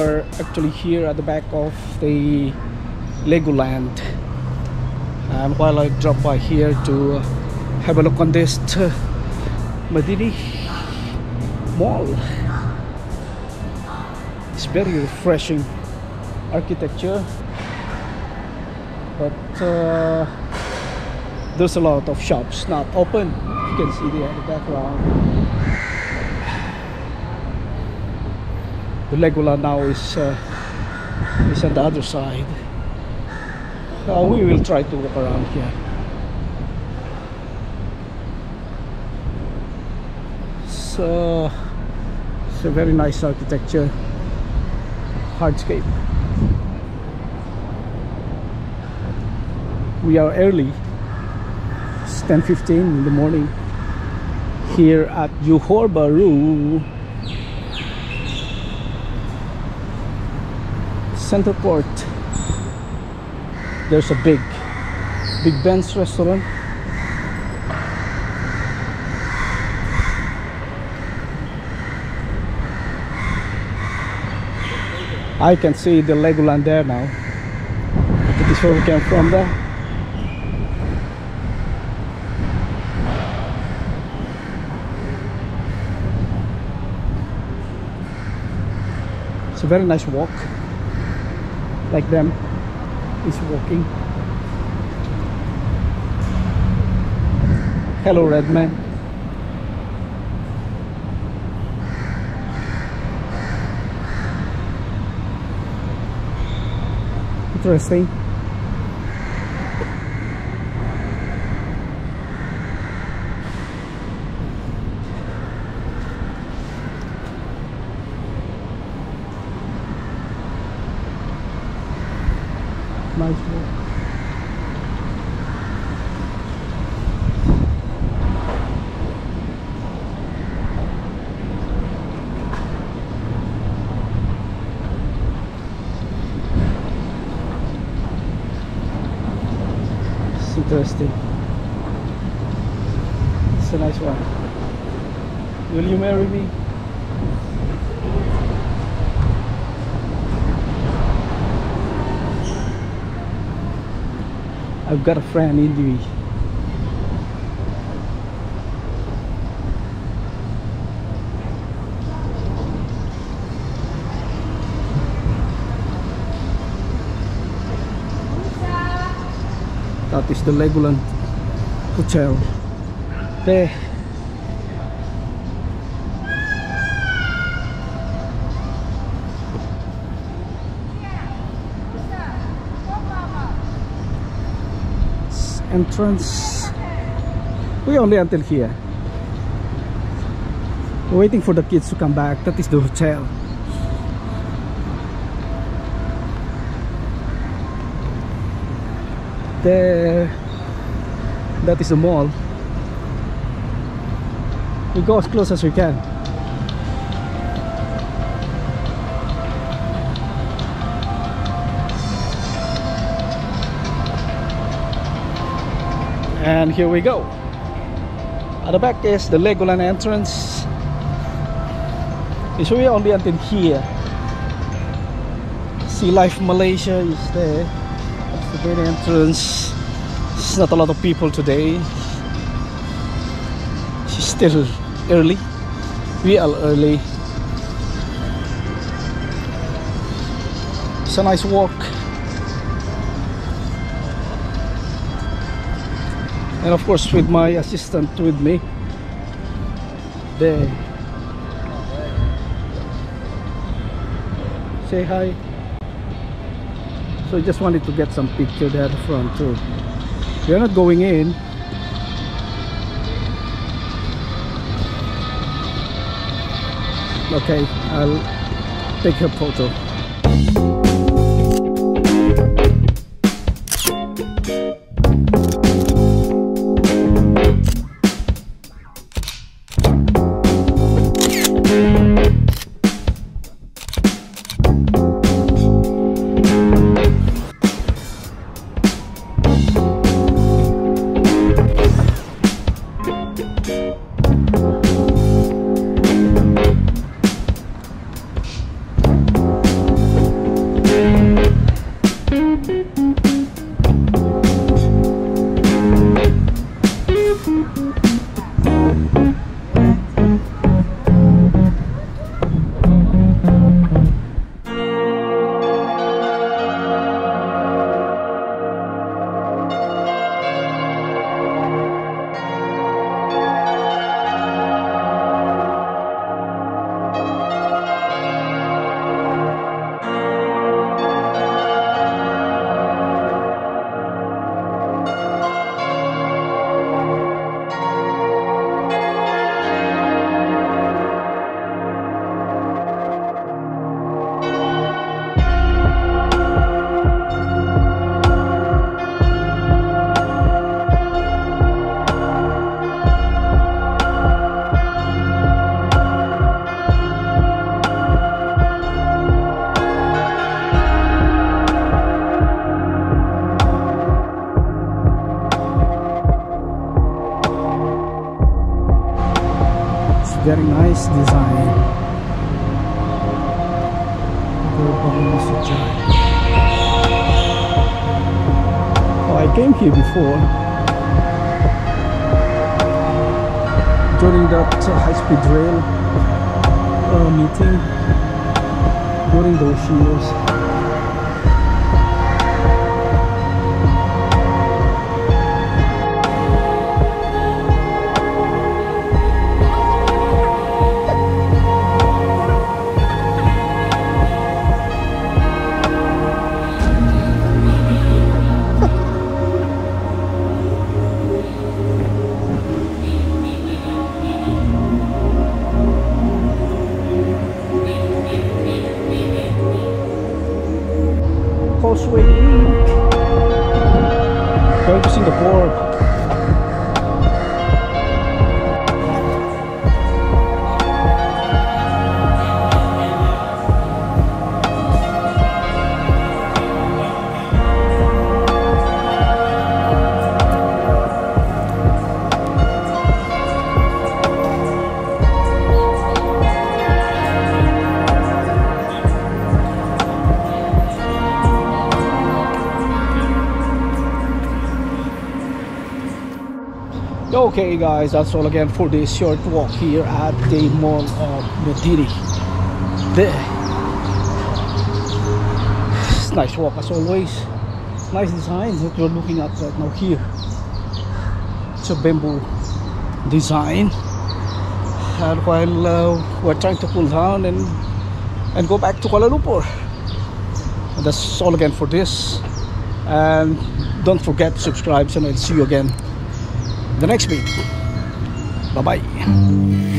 are actually here at the back of the Legoland, and while I drop by here to have a look on this Medini mall, it's very refreshing architecture, but there's a lot of shops not open. You can see there in the background. The Legoland now is on the other side. We will try to walk around here. So it's a very nice architecture, hardscape. We are early. It's 10:15 in the morning here at Johor Bahru Center Port. There's a Big Ben's restaurant. I can see the Legoland there now. That is where we came from there. It's a very nice walk. Like them is walking. Hello, red man. Interesting. Nice walk. It's interesting. It's a nice one. Will you marry me? I've got a friend in Dewey. That is the Legoland Hotel. There. Entrance. We only until here. We're waiting for the kids to come back. That is the hotel. There. That is the mall. We go as close as we can. And here we go. At the back is the Legoland entrance. It's really only until here. Sea Life Malaysia is there. That's the main entrance. It's not a lot of people today. It's still early. We are early. It's a nice walk. And of course with my assistant with me there. Say hi. So I just wanted to get some picture there at the front too. We are not going in. Okay, I'll take a photo. very nice design. Oh, I came here before during that high-speed rail meeting during those years. Causeway, going to Singapore. Okay guys, that's all again for this short walk here at the mall of Medini. It's a nice walk as always. Nice designs that you're looking at right now here. It's a bamboo design, and while we're trying to cool down and go back to Kuala Lumpur. And that's all again for this, and don't forget to subscribe, and I'll see you again the next video. Bye bye.